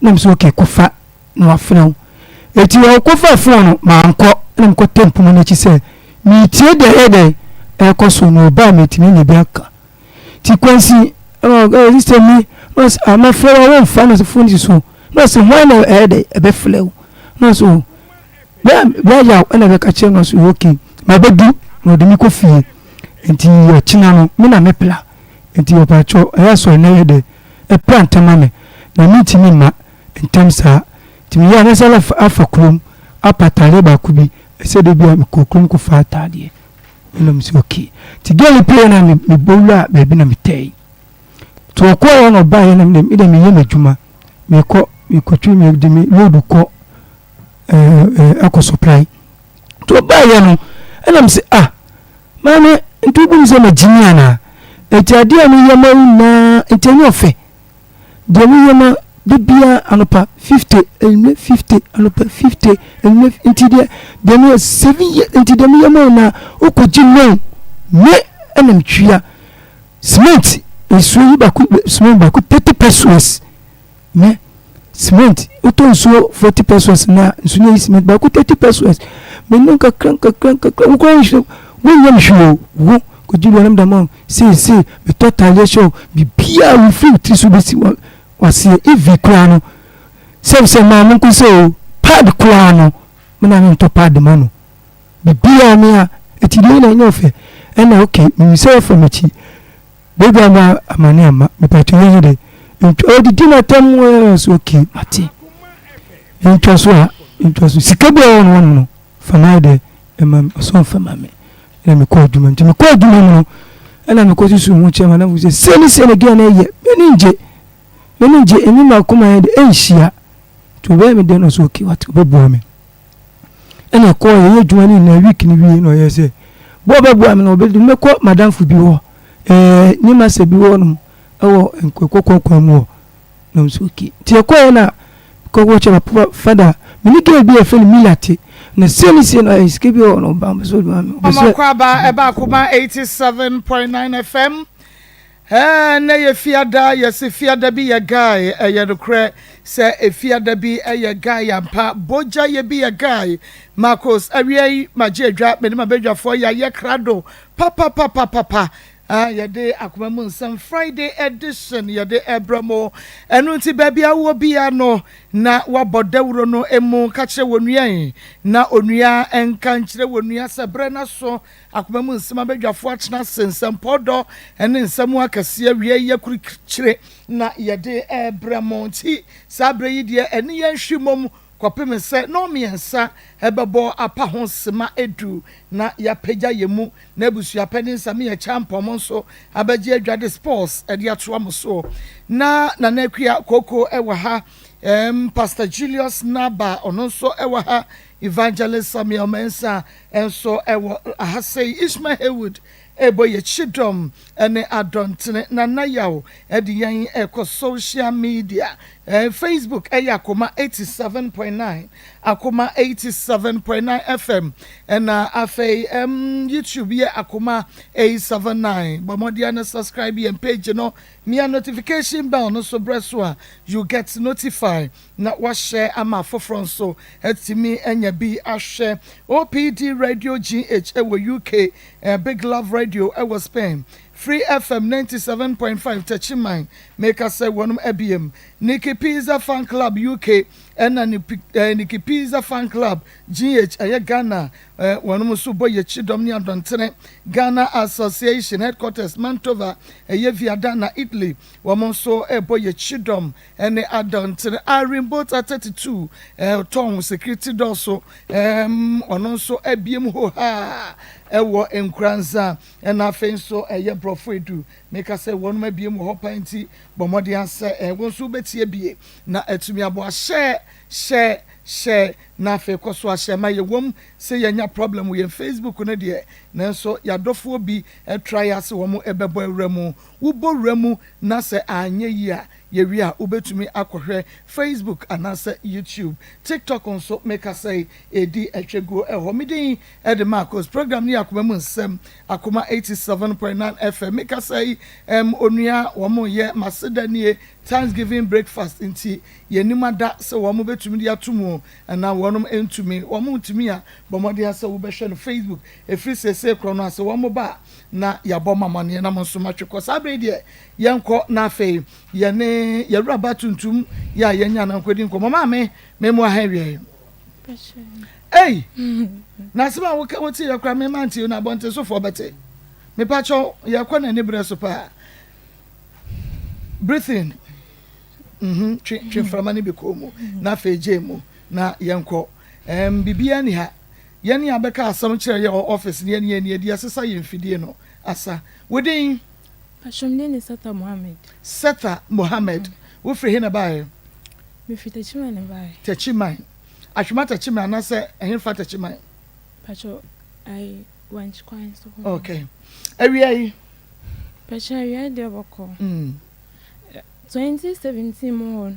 nam so okay kofa na wafrɛ eti wo kofa phone ma anko nam ko tempo mu na chi se mi tie de ede e ko so no ba metimi nya bi aka ti kwansi sister mi was am afraid I won't find the phone so no so when ede e be flew no so ba ya na be ka che no so okay ma bedu no de mi ko fie enti ya china no me na mepla enti opacho e so na ede e plant mame na mitimi ma entamsa timi ya na sala afa krom apatale ba kubi ese de bia kokrom ko fa atade ina msi okay ti gele play na me bowla be bi na mitei to ko ya no ba ya na me ide me yema djuma me ko twi me de me load ko Akos supply to ba ya no ina msi mame ntubu mse ma jinia na eti ade ami yema na eti ni ofe de mi yema de bia anopa 50 anopa 50 enti de mi 7 enti de mi yema na okoji no me enam twia cement esu yi ba ku cement ba ku 30 pesos me cement oton so 40 pesos na nsu ni cement ba ku 30 pesos me nunca kranka ko nshi wonyam shwo wo ko jilu nam da ma si be total show bi bia we free trisu be si wasi evi kwano se ma mun ku so pad kwano mena min to pad mano bi bia me a etide na nyofe ena okay mi se for mechi be bia ma amane ama me patu yin de odi dina tam so okay mate intwaso sikabe won no fama de emam so fama me na me ko adwuma ntime ko adwuma no ena me ko susu hu chema na vuze seni gya na ye meninje emi makoma ye de enhia to be me de no so okay what obebu me ena ko ye adwuma ni na week ni wi no ye se bo obebu me no obedu me ko madam fu bi ho ni ma se bi ho no ewo enkokokwa mu no so okay ti ko ye na ko wo chema fada me ni ge bi e fe ni milate na seni no eskebi ono bamba so Akwaba eba Akoma 87.9 FM na ye fiada ye se fiada bi ye guy ye dokre se e fiada bi ye guy ampa boja ye bi ye guy Maa Akos awie majedwa me ma bedwafo ye krado papa yede Akoma mu nsam Friday edition yede ebramo enu nti baby awo bia no na wabodawro no emu ka kire wonua na onua enka nkire wonua sebre na so Akoma mu nsam bedwafo achena sensam podo ene nsam akase awie yakuri kire na yede ebramo nti sabre yi de ene ye hwimom kwapem se no miensa ebebo apa ho sema edu na ya pagya yemu na abusu apeni nsame ya champom nso abagie adwade sports ede atoa mo na nakua koko ewa ha Pastor Julius Naba ono nso ewa ha Evangelist Samuel Mensa enso ewa ahasei Ishmael Haywood eboye chidom ene adontene na nayawo ede yan eko social media Facebook Akoma 87.9 Akoma 87.9 FM ena afei YouTube ye Akoma 879 bomodia na subscribe ye page no mia notification bell no so breso you get notified na wa share ama fofron so etimi enya bi ahwe OPD Radio GH ewo UK Big Love Radio ewo Spain Free FM 97.5 Techiman make us say one ABM Nikki Pizza Fan Club UK and Nikki Pizza Fan Club GH Ghana one musu boy chidom ni adontene Ghana Association headquarters Mantova Viadana Italy one so boy chidom and adontene Irene boat at 32 Tom security doso one so ABM ho ha ewo enkranza and afenso brofedu make us say one may be more panty bomodian say won so betie bie na etumi abo share share na fe koso a share ma ye wom say yenya problem with Facebook no de nanso yadofo bi try ase wo mo ebebo awramu wo bo wramu na se anye yi a ye wi a obetumi akohwe Facebook anase YouTube TikTok nso make us say edi etwego ho midin ede Maa Akos program ni Akoma mu nsem Akoma 87.9 FM make us say onua wo mo ye masedanie Thanksgiving breakfast inti yenimada se wo mo betumi dia tumu na wonom entumi wo mo ntumi a bomode ase wo be hwe no Facebook efri sese krono ase wo mo ba na yabɔ mamane na mo so matwekɔ sabre de yenko na afei yene yewura batuntum ya yenya na nkodi nko mama me mo ahawie ei na sema wo ti yakra me manti na bonte so for bete me pacho yakɔ na ni bre so pa breathing twi framani be ko mu na afei jemu na yenko bibia ni ha yeni abeka asam kire ye office ne yeni edi asesa ye mfidie no asa wedin Pashomne ni Seta Mohammed wo free he na bae me fita chima na bae tachiman ahwema tachiman na se ehin fa tachiman pacho I want coin so okay awie pacho awie de boko 2017 mo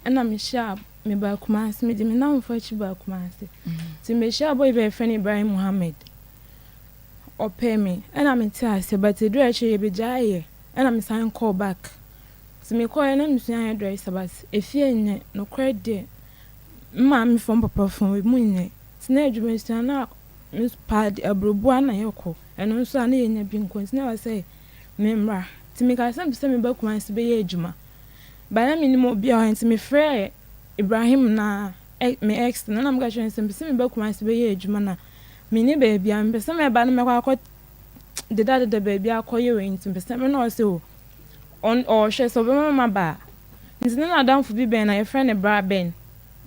ana me sharp me ba Kumasi me de me na mfa chi ba Kumasi ti me sharp boy be friend Ibrahim Mohammed ope me ana me tia se but do a che be jaye ana me sign call back ti me call na me suan address but efie nye no credit ma me from papa from mu nye ti na adwuma suan na me pad abrobu ana yeko eno nso ana yenya bi nko ti na say me mra ti me ka se me ba Kumasi be ye adwuma ba na me ni mo bia ho ti me frɛ Ibrahim na me ex na na mga chwen se me ba Kumasi be ye adwuma na me ni baby am be se me ba na me kwa de baby akoye we nti be se me na o se o on or she so be mama ba nti na adam fu bi ben na your friend bra ben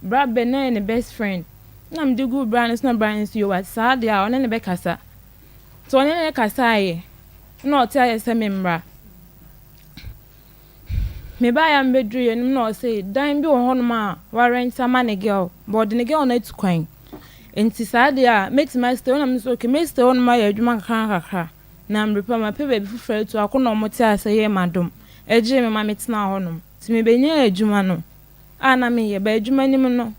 na ne best friend na me de go bra na bra so you what sad ya on ne be kasa so on ne kasa ye na o tia ye se me mra me ba ya mbedru ye no o say dan bi wo hono ma wa rent sama ne girl but ne girl na tu kwan enti sad ya make my stay on am so okay me stay on ma ya adwuma kakra na mrepa ma pe baby fufure tu akona mo tia say ye madom eje me ma metena honom ti me benya adwuma no ana me ye ba adwuma nim no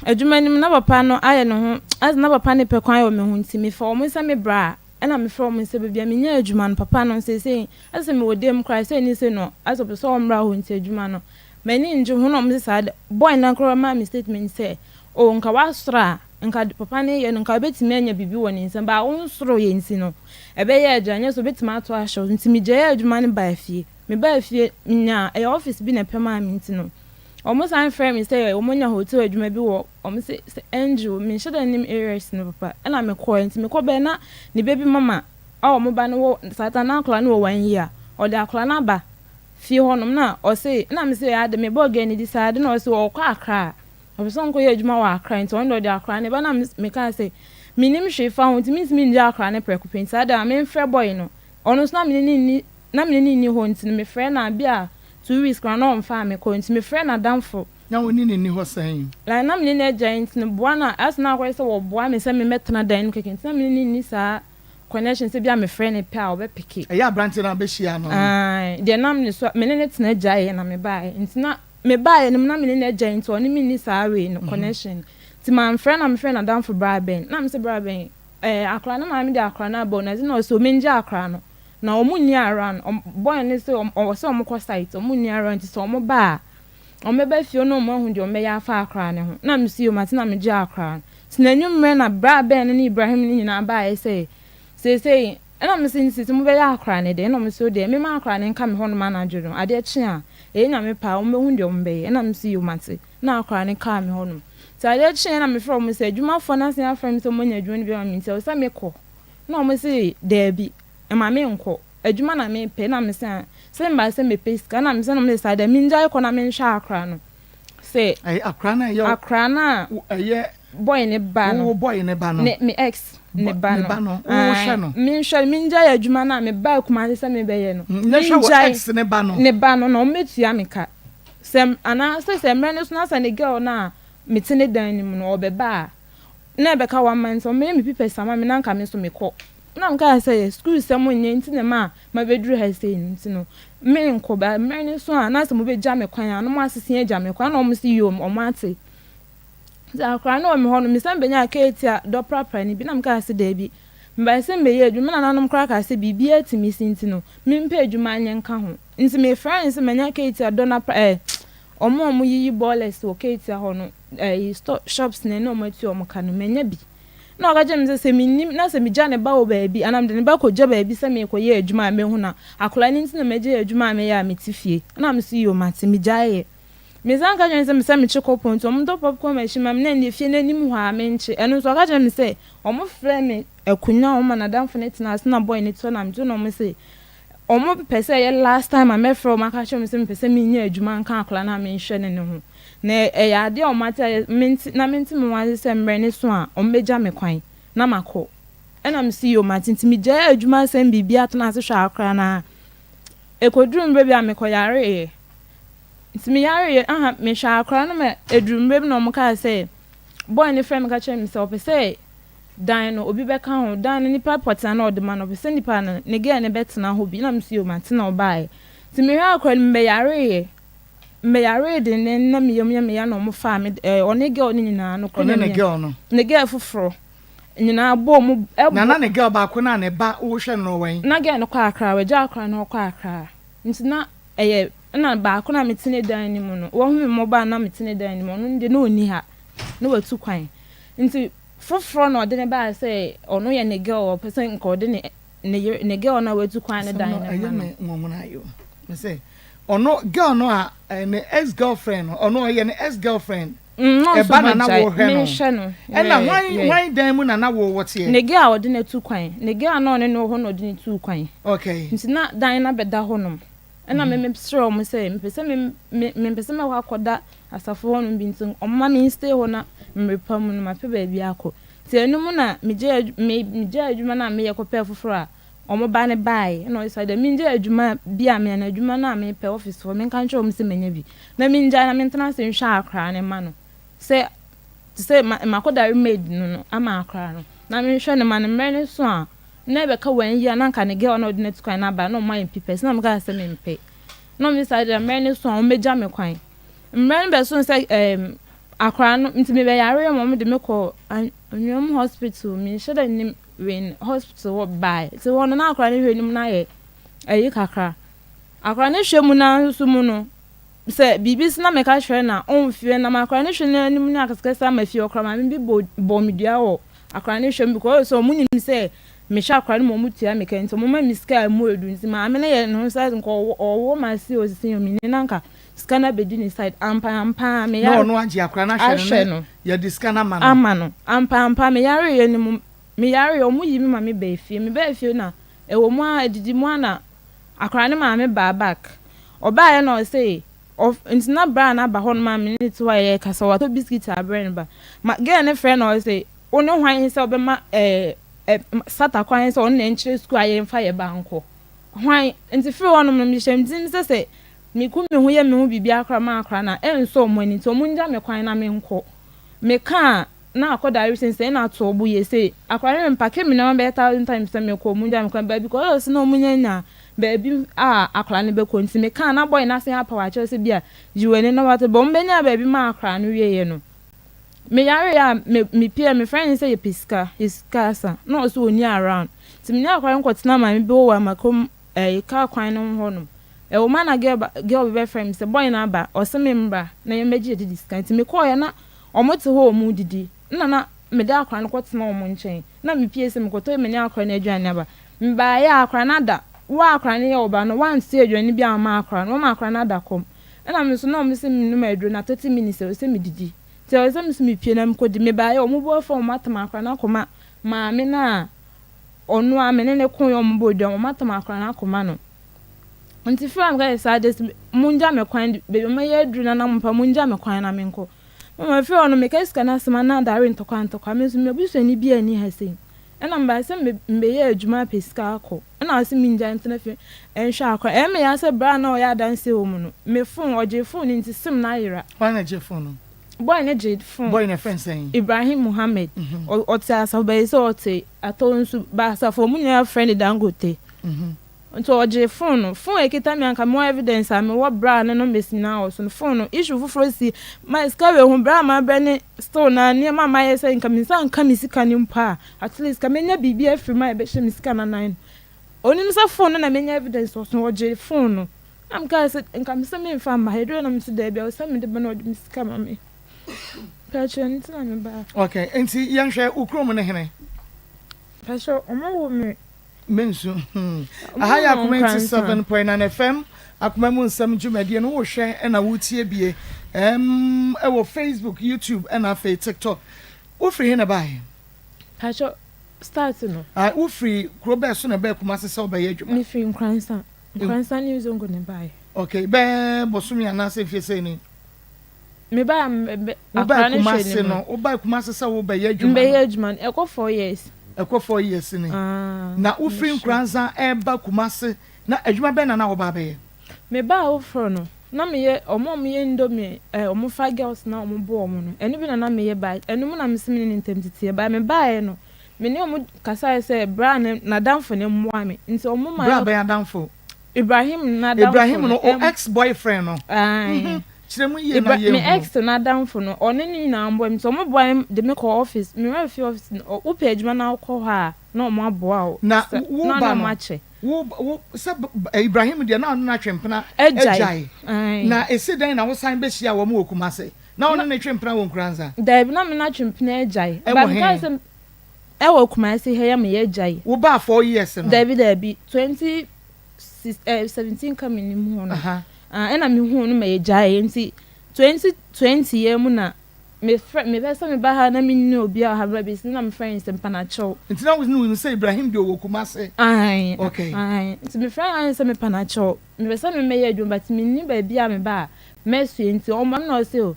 adwuma nim na papa no aye no ho as na papa ne pe kwan yo me ho nti me fa o mo sa me bra ana me from me se bia me nya adwuma no papa no say as me wodem cry say ni say no as of so mra ho nti adwuma no mani nju ho no me say boy na kro ma me statement say o nka wasra nka papa ne ye nka betimi anya bibi woni nsa ba won soro ye nsi no ebe ye adwanya so betimi ato ahyo nti me je adwuma ne ba afie me ba afie nya e office bi na pema me nti no almost I'm friend me say omonya hotel adwuma bi wo say angel me sheda nim areas no papa na me call nti me ko be na ne baby mama mo ba no wo satana akla no 1 year o de akla na ba fie honom na o say na me say ade me bo ge ni decide na o say o kwa akra o so nko ye adwuma wa akra nti on do de akra ne ba na me ka say minim hwe fa ho nti me ndi akra ne preko penti ada me frɛ boy no ono so na me ni ho nti me frɛ na bia 2 weeks kwa na mfa me ko nti me frɛ na damfo na woni ni ho san la na me ni agent ne boa na as na akwa se wo boa me se me metena dan keke nti na me ni sa connection se bia me frɛ ne pa o be piki e ya branch na be hia no de na me so me ne tena jaye na me bae nti na me bae ne na me ni agent oni me ni sa we no connection ti man frɛ na damfo bra ben na me se bra ben akra na ma me de akra na bo na no so me nja akra no na omunni around boy ne se o se omko site omunni around ti so ba omeba fie no mo hu de omeya afa akra ne ho na me si o mate na me gye akra ti na nwumre na bra ben ne Ibrahim ni nyina ba e say na me sin si mo be ya akra ne de na me so de me ma akra ne nka me ho no ma na dwuro ade chi a e nya me pa o me hu de ombe na me si o mate na akra ne ka me ho no ti ade chi na me from me say adwuma fo na sen afrem so mo nya adwuma ne bi ma me ti o sa me ko na o me say de bi ma me nko adwuma na me pe na me se mba se me peska na me se no me sa da minja ko na me nhwa akra no se ai akra na yo akra na ye boy ne ba no boy ne ba no me ex ne ba no o hwe no me nhwa minja adwuma na me ba kuma se me be ye no minja ex ne ba no na o metua me ka se ana se mre ne so na sa ne girl na metene dan ni mu no obeba na be ka 1 month o me pipe sama me nanka me so me kɔ na nka say school sem onye nti ne ma beduru ha say nti no me nko ba me ni so a na se mo be gya me kwan ano mo asese agya me kwan na o mo si yom o mo ate za kwan na o me ho no me sam benya ka etia do prapra ni bi na nka se da bi mba se me ye adwuma na nanom kra ka se bibi atimi sinti no me mpa adwuma anye nka ho nti me friends menya ka etia do na omo yiyi ballers o ka etia ho no shops na no mati o mo ka no menya bi na oga jem se minim na se mi gya ne ba wo ba bi anam de ne ba ko gya ba bi se me ko ye adwuma me hu na akola ni nti na me gya adwuma me ya me tifie na me si yo mate mi gya ye me san ka jem se me chiko point o mo do popcorn machine ma me na fie na nim ho a me nche eno so oga jem se o mo frɛ me akunya o ma na dan fone tina na boy ni to na me do no mo se o mo pese ye last time I met from aka show me se me pese me nya adwuma nka akola na me nhwe ne ho na ya de o mate minti mo wan se mre ne so a o meja me kwan na makọ ena me si yo matinti mi gya adwuma sem bibia to na se hwa akra na ekoduru mbe bia me koyare nti me yare aha me hwa akra na me eduru mbe na mo ka se boy ne frame ka chem se o pese dan no obi be ka ho dan no nipa pota na odema no pese nipa na ne gya ne betena ho bi na me si yo matina obai nti me hwa akra me yare de ne na me yom ya na mo fa me one girl ni nyina no ko ne girl no ne girl foforo nyina bo mu na ne girl ba ko na ne ba wo hwe no wen na girl no kwa akra we ja akra no kwa akra nti na na ba ko na metine dan ni mu no wo hu me mo ba na metine dan ni mu no de na oni ha na watu kwan nti foforo no de ne ba say ono ye ne girl person ko de ne girl na watu kwan ne dan ni me mo na yo me say ono girl no a ne ex girlfriend ono ye ne ex girlfriend banana wo hwe no na why dan mu na wo wote ne girl odi na tu kwan ne girl no ne no ho no odi na tu kwan okay nti na dan na beda ho no na me sure mo say me pese me wa koda asafo ho no bi nti omma me stay ho na mrepa mu no ma pe ba bi akọ ti enu mu na me je adwuma na me ye ko pe foforo a omo ba ne bai no isa de me je adwuma bi a me na adwuma na me pe office fo me kan cho mo se menya bi na me nja na me ntena se nhwa akra ne ma no se makoda remade no ama akra no na me hwe ne ma ne mre ne so a na be ka wan yi na nka ne girl na ordinate kwan na ba no my pipes na me ka se me mpe no me side mre ne so a o meja me kwan mre ne be so se akra no ntime be yare mo me de me ko anyom hospital me sheda nim when hospital wo bai se wono na akra ne hwe nim na ye ayi kakra akra ne hwe mu na so mu no se bibis na me ka hwe na on fie na makra ne hwe na nim na akaskasa ma fie okra ma me bi bo medua wo akra ne hwe because so munim se me hwa akra ne mo mutua me kan so mo ma miska mu edu nti ma me na ye no size nko owo ma si osisi yo mi na nka scanner bedi ni side ampa me ya no agi akra na hwe no ya di scanner ma no amano ampa me yare ye ni me yare yo mu yi mi ma me ba fie na ewo mu a edidi mu na akra ne ma me ba back oba ye no say of ntina bra na ba hon ma minute wa ye kasa wato biscuit abre ba ma girl ne friend no say oni hwan se obema sata kwan se on na nchire school aye mfa ye ba nko hwan nti free wonom no mi hyem din se mi ku mi hu ye mi hu bibia akra ma akra na enso mo ni to munja me kwan na me nko me ka na akoda reason say na to obu ye say akra ne mpake mi na be 1000 times say me ko munja me kwan ba because no munya nya baby akra ne be ko nti me kan na boy na se ha power che se bia jiwene na wate bom benya baby ma akra no wiye no me yare ya me pia me friend say ye piska iskasa no so oni around ti me akra nko tina ma me be wo makom ka kwan no ho no o ma na girl be friend say boy na ba o se me mbra na ye meji didi skan ti me ko ye na o mote ho mu didi na me da akra no ko tina o mu nchen na me pia se me ko to me nya akra na aduane aba mba ya akra na da wa akra ne oba no wan se aduane bi ama akra no ma akra na da kom na me so na me se me no ma adru na 30 minutes o se me didi ti o se me se me pie na me ko di me ba ya o mu bo fo matama akra na koma ma me na onu a me ne ko yo mu bo di o matama akra na koma no nti from ga sa des munja me kwan be me ya adru na mpa munja me kwan na me nko mama fi ono me keska na sema na dare ntokwa me so me bu so ni bi ani ha sei ena mba se mbe ye adwuma pesika akọ ena ase minja ntena fi enhwa akọ me ya se bra na o ya danse o mu no me phone oje phone nti sim na yira why na je phone no boy na jade phone boy na friend saying Ibrahim Muhammad o ti asabe so o ti atonsu ba sa for mu nya friend Dangote nto o je phone ekita mi anka more evidence am wo bra ne no mesina o so phone issue fufuro si my scawe hu bra ma bra ne store na ne ma ma yesa nka mi sa nka mi sika ni mpa at least ka menya bibi afri ma be she mi sika na 9 oni no sa phone na menya evidence o so o je phone am ka se nka mi se me fa ma hedro na mi se da bia o se me de bana o mi sika ma me Passion it's not bad. Okay, and see young share ukrom ne hene. Passion omo me Mensu. Ahaya Akoma 87.9 FM. Akoma mu nsam dwumade no wo hwe na wo tie bie. E wo Facebook, YouTube and afa TikTok. Wo free he na bai. Passion start no. Wo free krobe so na ba kuma se wo ba ye adwuma. Me free Nkransa news ngo ne bai. Okay, be bosumi anase fie sei ni. Me ba kuma se no, wo ba kuma se wo ba ye adwuma. Me ye adwuma e ko 4 years. Ekwo 4 years ni. Na wo free Nkransa e ba kuma se na adwuma be na wo ba ba ye. Me ba wo fro no. Na me ye omo me ye ndomi omo fa girls na omo bo omo no. Enu bi na me ye ba. Enu mu na me simi ni ntemtiti ba me ba ye no. Me ne omo kasa say bra na damfo ne mmoa me. Nti omo ma bra ba ya damfo. Ibrahim na damfo. Ibrahim no ex boyfriend no. Chiremu ye na ye. Me ex na damfo no. One ni na ambo me so omo boy de me call office. Me re fi office no. O page ma na call ha na omo aboa o. Na wo ba no. Wo Ibrahim de na twempena ejai. Na esi dan na wo san be hia wo mo okumase. Na wo na twempena wo Nkransa. Da bi na me na twempena ejai. Ba me ka se e wo okumase he ya me ejai. Wo ba 4 years no. Da bi 2017 coming ni mu no. Ena me hu no me ejai nti 2020 ye mu na me pesa me ba ha na me ni obi a ha bra bi na me friends mpana chow. Nti na wo no say Ibrahim de wo okumase. Okay. Nti me friends say me pana chow. Me pesa me ye adwum but me ni ba bia me ba me su nti o ma no say o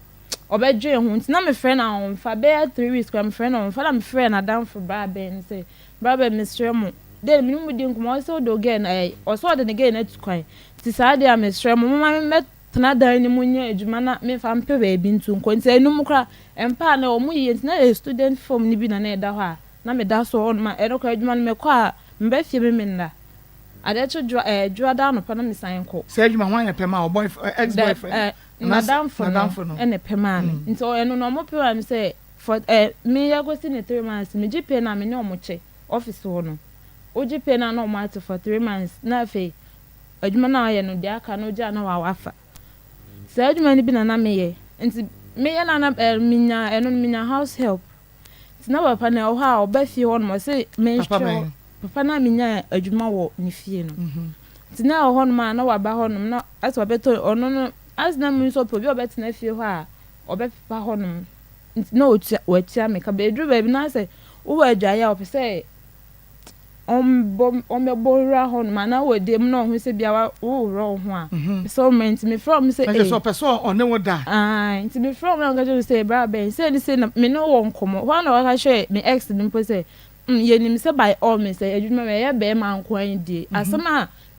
obedwe hu nti na me friend na on fa be 3 weeks kwa me friend on fa na me friend na down for bra ben say bra ben Mr. Mo de me mu di nkomo so do again o so de again at kwan ti sa de am Mr. Mo ma me tena dan ni mu nya adwuma na me fa mpe ba bi ntu nko nti enum kra empa na o mu yi nti na student form ni bi na na eda ho a na me da so on ma erokwa adwuma na me kwa mbe fie me nda ade cho jua da no pa na me san ko say adwuma hwan ya pema o boyfriend ex boyfriend madam for no ene pema me nti o eno no mo pe am say for me ya go si ne 3 months me gipe na me ne o mo che office wo no o gipe na no mo ate for 3 months na fe adwuma na ya no de aka no ja na wa wafa say adwuma ni bi na me ye nti me ya na minya house help nti na papa na o ha o ba fie wo no say me papa na minya adwuma wo ni fie no nti na o ho no ma na wa ba ho no na aso beto ono no as na me so po bi o bet na fie ho a o be papa ho no nti na o tia me ka be dru ba bi na say wo adwa ya o pe say me borra ho no ma na wo de mu na ho se bia wo ro ho a so ment me from say so person on ne da nti me from na ga say bra ben say ni say na me no wo nkomo ho na wa hwe me ex ni mpo say ye ni me say by all me say adwuma me ye be ma nko an die asema